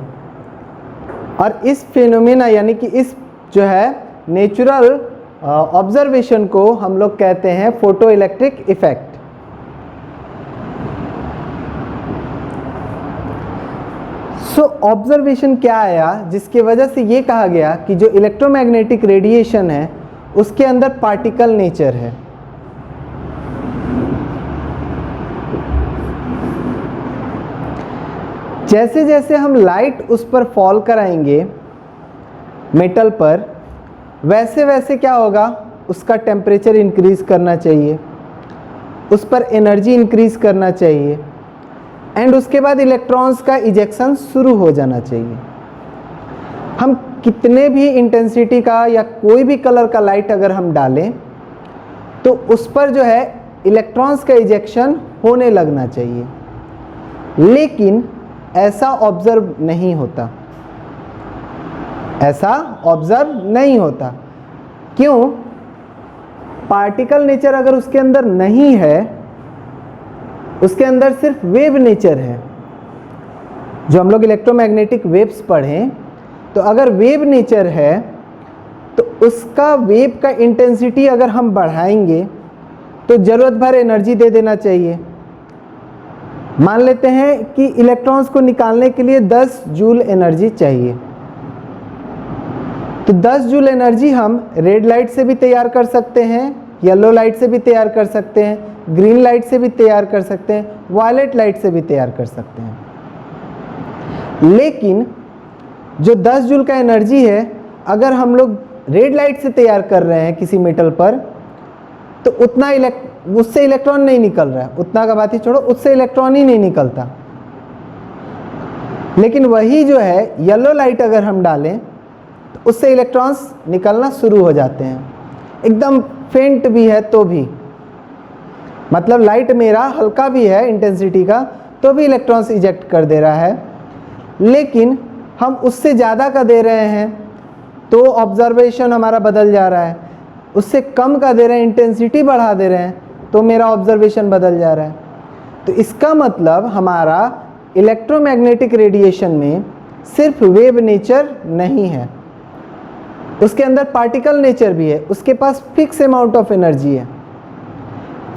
और इस फिनोमेना यानी कि इस जो है नेचुरल ऑब्जर्वेशन को हम लोग कहते हैं फोटो इलेक्ट्रिक इफेक्ट। सो ऑब्जर्वेशन क्या आया जिसकी वजह से ये कहा गया कि जो इलेक्ट्रोमैग्नेटिक रेडिएशन है उसके अंदर पार्टिकल नेचर है। जैसे जैसे हम लाइट उस पर फॉल कराएंगे मेटल पर, वैसे वैसे क्या होगा, उसका टेम्परेचर इंक्रीज करना चाहिए, उस पर एनर्जी इंक्रीज करना चाहिए एंड उसके बाद इलेक्ट्रॉन्स का इजेक्शन शुरू हो जाना चाहिए। हम कितने भी इंटेंसिटी का या कोई भी कलर का लाइट अगर हम डालें तो उस पर जो है इलेक्ट्रॉन्स का इजेक्शन होने लगना चाहिए, लेकिन ऐसा ऑब्जर्व नहीं होता, ऐसा ऑब्जर्व नहीं होता। क्यों? पार्टिकल नेचर अगर उसके अंदर नहीं है, उसके अंदर सिर्फ वेव नेचर है। जो हम लोग इलेक्ट्रोमैग्नेटिक वेव्स पढ़ें तो अगर वेव नेचर है तो उसका वेव का इंटेंसिटी अगर हम बढ़ाएंगे तो ज़रूरत भर एनर्जी दे देना चाहिए। मान लेते हैं कि इलेक्ट्रॉन्स को निकालने के लिए 10 जूल एनर्जी चाहिए, तो 10 जूल एनर्जी हम रेड लाइट से भी तैयार कर सकते हैं, येलो लाइट से भी तैयार कर सकते हैं, ग्रीन लाइट से भी तैयार कर सकते हैं, वायलेट लाइट से भी तैयार कर सकते हैं। लेकिन जो 10 जूल का एनर्जी है अगर हम लोग रेड लाइट से तैयार कर रहे हैं किसी मेटल पर तो उतना उससे इलेक्ट्रॉन नहीं निकल रहा है, उतना का बात ही छोड़ो, उससे इलेक्ट्रॉन ही नहीं निकलता। लेकिन वही जो है येलो लाइट अगर हम डालें तो उससे इलेक्ट्रॉन्स निकलना शुरू हो जाते हैं, एकदम फेंट भी है तो भी, मतलब लाइट मेरा हल्का भी है इंटेंसिटी का तो भी इलेक्ट्रॉन्स इजेक्ट कर दे रहा है। लेकिन हम उससे ज़्यादा का दे रहे हैं तो ऑब्जर्वेशन हमारा बदल जा रहा है, उससे कम का दे रहे हैं, इंटेंसिटी बढ़ा दे रहे हैं तो मेरा ऑब्जर्वेशन बदल जा रहा है। तो इसका मतलब हमारा इलेक्ट्रोमैग्नेटिक रेडिएशन में सिर्फ वेव नेचर नहीं है, उसके अंदर पार्टिकल नेचर भी है, उसके पास फिक्स अमाउंट ऑफ एनर्जी है।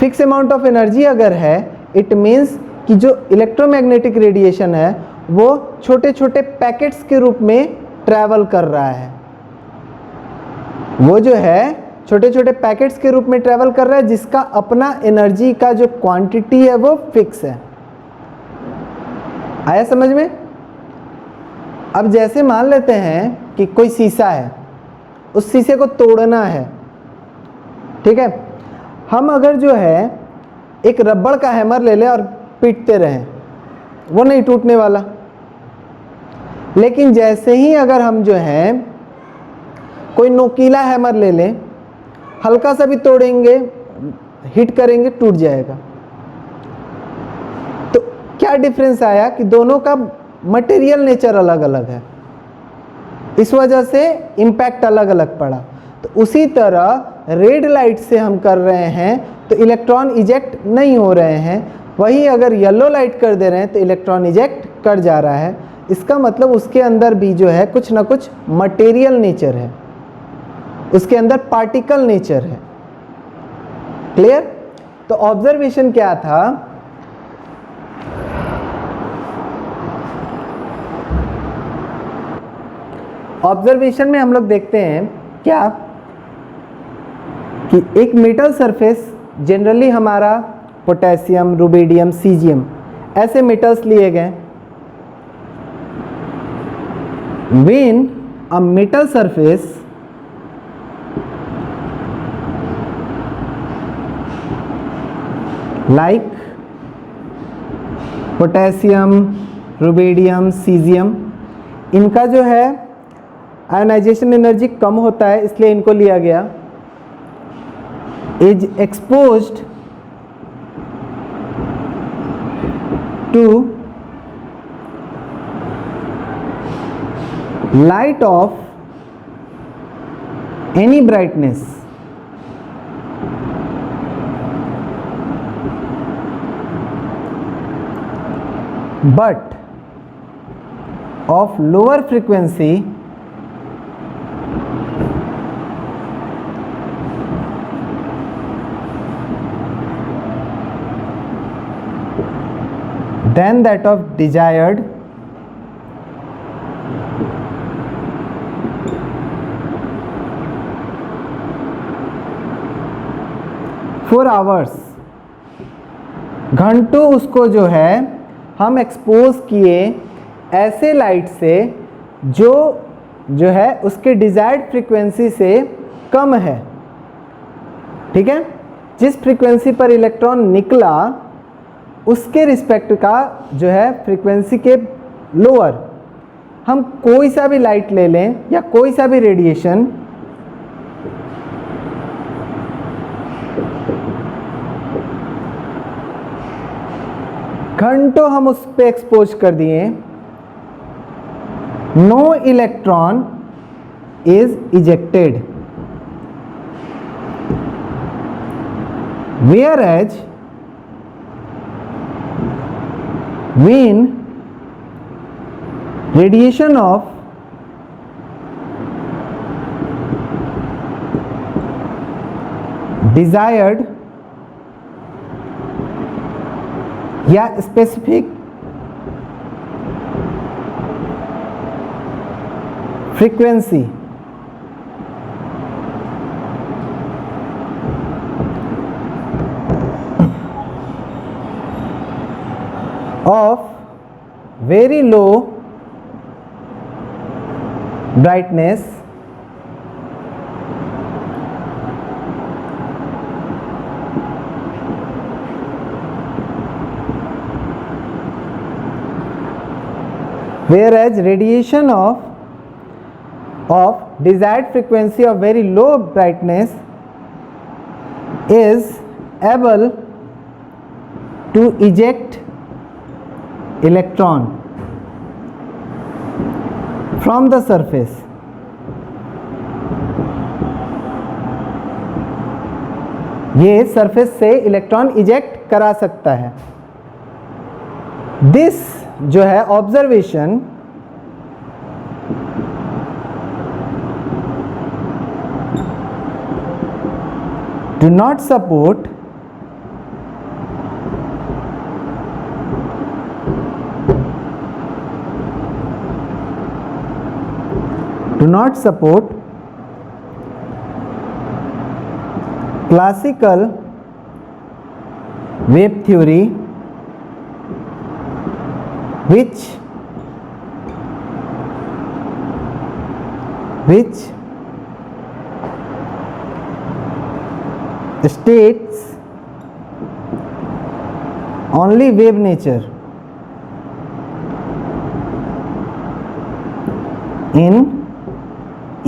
फिक्स अमाउंट ऑफ एनर्जी अगर है इट मीन्स कि जो इलेक्ट्रोमैग्नेटिक रेडिएशन है वो छोटे छोटे पैकेट्स के रूप में ट्रैवल कर रहा है, वो जो है छोटे छोटे पैकेट्स के रूप में ट्रैवल कर रहा है जिसका अपना एनर्जी का जो क्वांटिटी है वो फिक्स है। आया समझ में? अब जैसे मान लेते हैं कि कोई शीशा है, उस शीशे को तोड़ना है, ठीक है, हम अगर जो है एक रबड़ का हैमर ले लें और पीटते रहें वो नहीं टूटने वाला। लेकिन जैसे ही अगर हम जो है कोई नोकीला हैमर ले लें, हल्का सा भी तोड़ेंगे, हिट करेंगे, टूट जाएगा। तो क्या डिफरेंस आया कि दोनों का मटेरियल नेचर अलग अलग है, इस वजह से इम्पैक्ट अलग अलग पड़ा। तो उसी तरह रेड लाइट से हम कर रहे हैं तो इलेक्ट्रॉन इजेक्ट नहीं हो रहे हैं, वही अगर येलो लाइट कर दे रहे हैं तो इलेक्ट्रॉन इजेक्ट कर जा रहा है। इसका मतलब उसके अंदर भी जो है कुछ ना कुछ मटेरियल नेचर है, उसके अंदर पार्टिकल नेचर है। क्लियर? तो ऑब्जर्वेशन क्या था ऑब्जर्वेशन में हम लोग देखते हैं क्या कि एक मेटल सरफेस जनरली हमारा पोटेशियम, रुबिडियम, सीजियम ऐसे मेटल्स लिए गए। When a metal surface like potassium, rubidium, caesium, इनका जो है आयोनाइजेशन एनर्जी कम होता है, इसलिए इनको लिया गया। Is exposed to light of any brightness but of lower frequency than that of desired for hours, घंटों उसको जो है हम एक्सपोज किए ऐसे लाइट से जो है उसके डिज़ायर्ड फ्रीक्वेंसी से कम है। ठीक है, जिस फ्रीक्वेंसी पर इलेक्ट्रॉन निकला उसके रिस्पेक्ट का जो है फ्रीक्वेंसी के लोअर हम कोई सा भी लाइट ले लें या कोई सा भी रेडिएशन, घंटों हम उस पे एक्सपोज कर दिए, no electron is ejected, whereas when radiation of desired या specific frequency of very low brightness whereas radiation of desired frequency of very low brightness is able to eject electron from the surface. ये surface से electron eject करा सकता है। This जो है observation do not support classical wave theory which states only wave nature in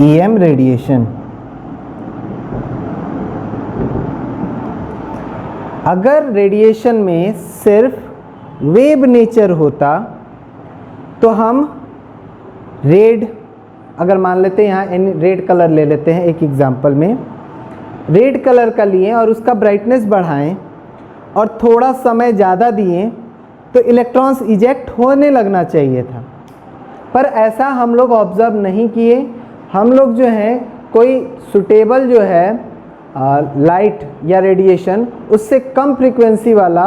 EM radiation। अगर radiation में सिर्फ वेव नेचर होता तो हम रेड, अगर मान लेते हैं यहाँ रेड कलर ले लेते हैं एक एग्जांपल में, रेड कलर का लिए और उसका ब्राइटनेस बढ़ाएं और थोड़ा समय ज़्यादा दिए तो इलेक्ट्रॉन्स इजेक्ट होने लगना चाहिए था, पर ऐसा हम लोग ऑब्जर्व नहीं किए। हम लोग जो है कोई सुटेबल जो है लाइट या रेडिएशन उससे कम फ्रीक्वेंसी वाला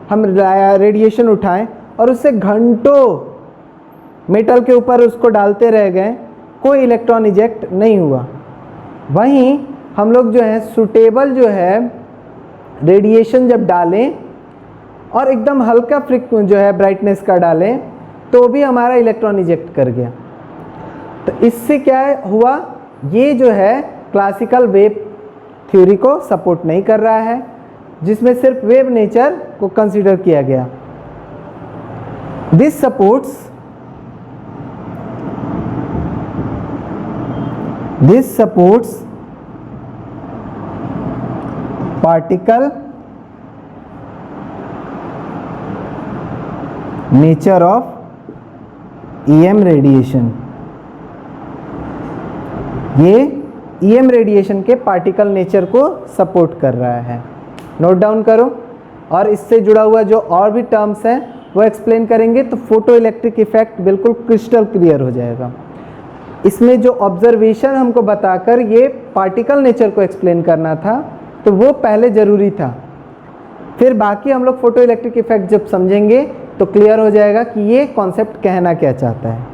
हम रेडिएशन उठाएं और उससे घंटों मेटल के ऊपर उसको डालते रह गए कोई इलेक्ट्रॉन इजेक्ट नहीं हुआ। वहीं हम लोग जो है सूटेबल जो है रेडिएशन जब डालें और एकदम हल्का जो है ब्राइटनेस का डालें तो भी हमारा इलेक्ट्रॉन इजेक्ट कर गया। तो इससे क्या हुआ, ये जो है क्लासिकल वेव थ्योरी को सपोर्ट नहीं कर रहा है, जिसमें सिर्फ वेव नेचर को कंसीडर किया गया। This supports particle nature of EM radiation. ये EM रेडिएशन के पार्टिकल नेचर को सपोर्ट कर रहा है। नोट डाउन करो, और इससे जुड़ा हुआ जो और भी टर्म्स हैं वो एक्सप्लेन करेंगे तो फोटो इलेक्ट्रिक इफेक्ट बिल्कुल क्रिस्टल क्लियर हो जाएगा। इसमें जो ऑब्जर्वेशन हमको बताकर ये पार्टिकल नेचर को एक्सप्लेन करना था तो वो पहले ज़रूरी था, फिर बाकी हम लोग फोटो इलेक्ट्रिक इफेक्ट जब समझेंगे तो क्लियर हो जाएगा कि ये कॉन्सेप्ट कहना क्या चाहता है।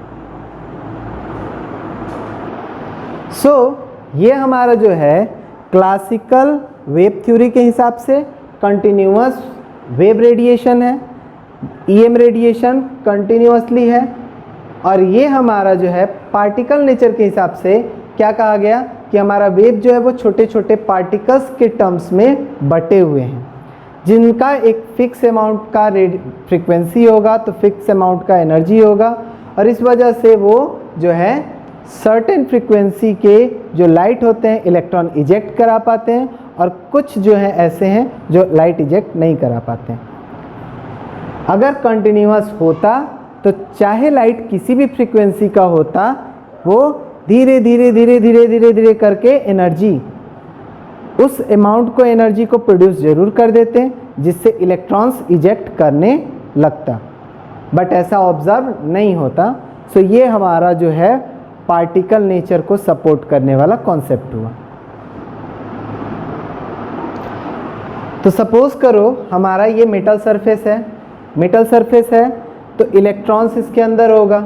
ये हमारा जो है क्लासिकल वेव थ्योरी के हिसाब से कंटिन्यूअस वेव रेडिएशन है, EM रेडिएशन कंटिन्यूअसली है, और ये हमारा जो है पार्टिकल नेचर के हिसाब से क्या कहा गया कि हमारा वेव जो है वो छोटे छोटे पार्टिकल्स के टर्म्स में बटे हुए हैं, जिनका एक फिक्स अमाउंट का फ्रीक्वेंसी होगा तो फिक्स अमाउंट का एनर्जी होगा, और इस वजह से वो जो है सर्टेन फ्रीक्वेंसी के जो लाइट होते हैं इलेक्ट्रॉन इजेक्ट करा पाते हैं, और कुछ जो है ऐसे हैं जो लाइट इजेक्ट नहीं करा पाते हैं। अगर कंटिन्यूअस होता तो चाहे लाइट किसी भी फ्रीक्वेंसी का होता, वो धीरे धीरे धीरे धीरे धीरे धीरे करके एनर्जी, उस अमाउंट को एनर्जी को प्रोड्यूस जरूर कर देते हैं, जिससे इलेक्ट्रॉन्स इजेक्ट करने लगता, बट ऐसा ऑब्जर्व नहीं होता। ये हमारा जो है पार्टिकल नेचर को सपोर्ट करने वाला कॉन्सेप्ट हुआ। तो सपोज करो हमारा ये मेटल सरफेस है तो इलेक्ट्रॉन्स इसके अंदर होगा।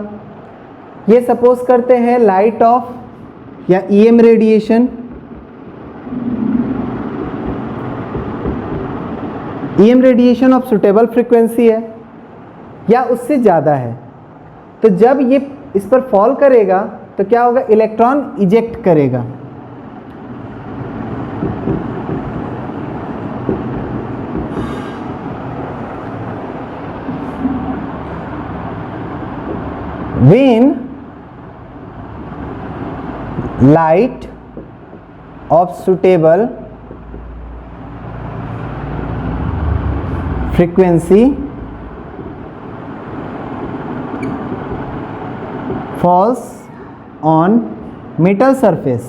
ये सपोज करते हैं लाइट ऑफ या EM radiation, EM radiation of suitable frequency है या उससे ज़्यादा है, तो जब ये इस पर फॉल करेगा तो क्या होगा, इलेक्ट्रॉन इजेक्ट करेगा। When light of suitable frequency falls on metal surface,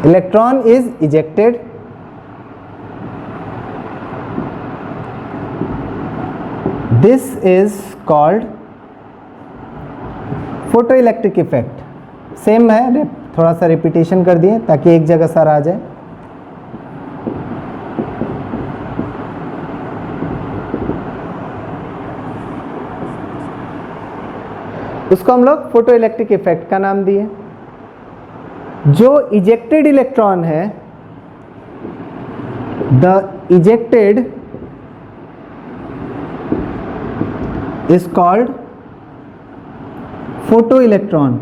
electron is ejected. This is called photoelectric effect. Same है, थोड़ा सा रिपीटेशन कर दिए ताकि एक जगह सर आ जाए। उसको हम लोग फोटोइलेक्ट्रिक इफेक्ट का नाम दिए। जो इजेक्टेड इलेक्ट्रॉन है, the ejected is called photoelectron।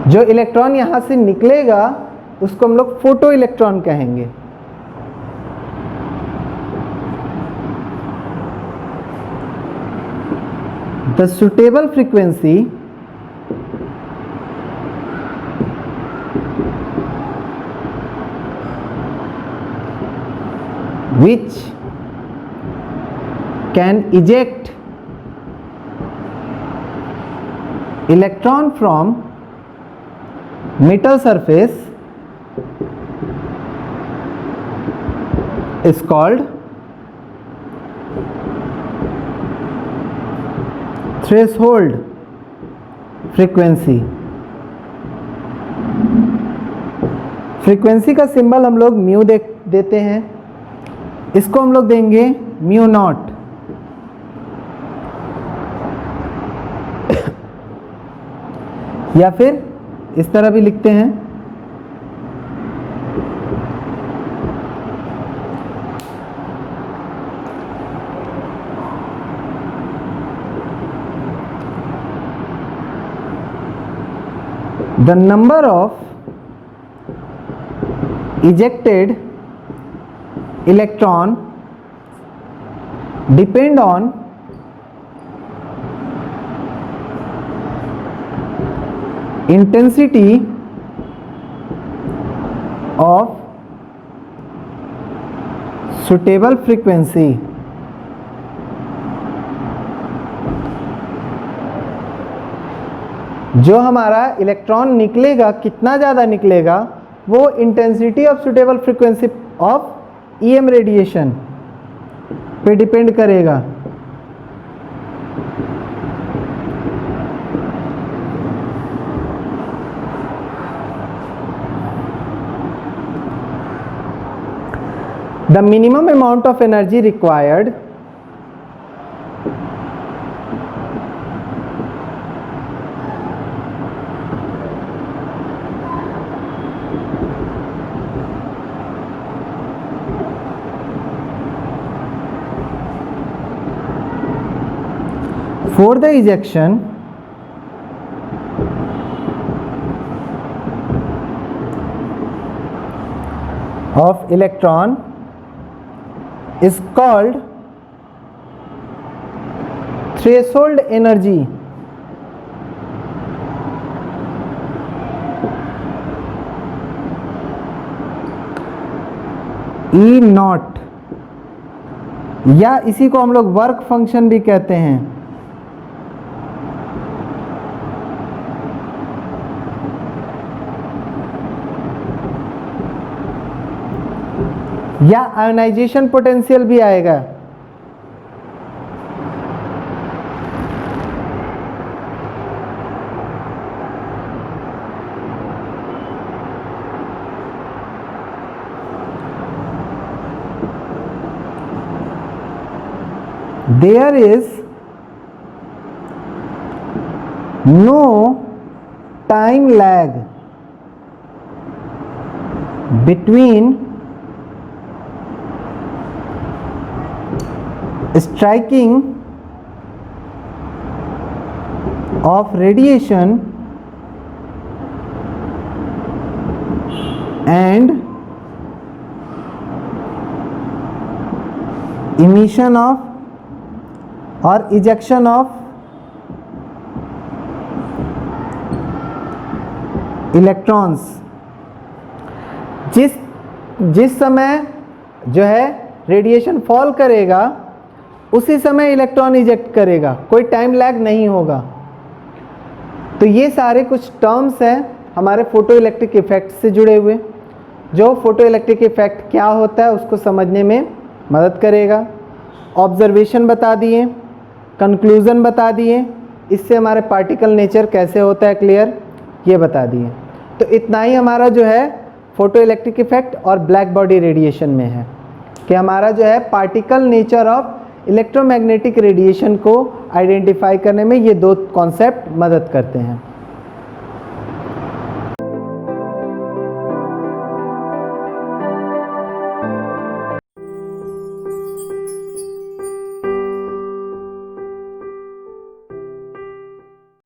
जो इलेक्ट्रॉन यहां से निकलेगा उसको हम लोग फोटोइलेक्ट्रॉन कहेंगे। The suitable frequency which can eject electron from metal surface is called threshold frequency। Frequency का सिंबल हम लोग म्यू देते हैं, इसको हम लोग देंगे म्यू नॉट। या फिर इस तरह भी लिखते हैं, the number of ejected electron depend on intensity of suitable frequency। जो हमारा इलेक्ट्रॉन निकलेगा, कितना ज़्यादा निकलेगा, वो intensity of suitable frequency of EM radiation पे डिपेंड करेगा। The minimum amount of energy required for the ejection of electron is called threshold energy। E not, या इसी को हम लोग वर्क फंक्शन भी कहते हैं। या आयोनाइजेशन पोटेंशियल भी आएगा। There is no time lag between striking of radiation and emission of or ejection of electrons। जिस समय जो है रेडिएशन फॉल करेगा उसी समय इलेक्ट्रॉन इजेक्ट करेगा, कोई टाइम लैग नहीं होगा। तो ये सारे कुछ टर्म्स हैं हमारे फोटो इलेक्ट्रिक इफेक्ट से जुड़े हुए, जो फोटो इलेक्ट्रिक इफेक्ट क्या होता है उसको समझने में मदद करेगा। ऑब्जर्वेशन बता दिए, कंक्लूज़न बता दिए, इससे हमारे पार्टिकल नेचर कैसे होता है क्लियर ये बता दिए। तो इतना ही हमारा जो है फोटो इलेक्ट्रिक इफेक्ट और ब्लैक बॉडी रेडिएशन में है कि हमारा जो है particle nature of electromagnetic radiation को आइडेंटिफाई करने में ये दो कॉन्सेप्ट मदद करते हैं।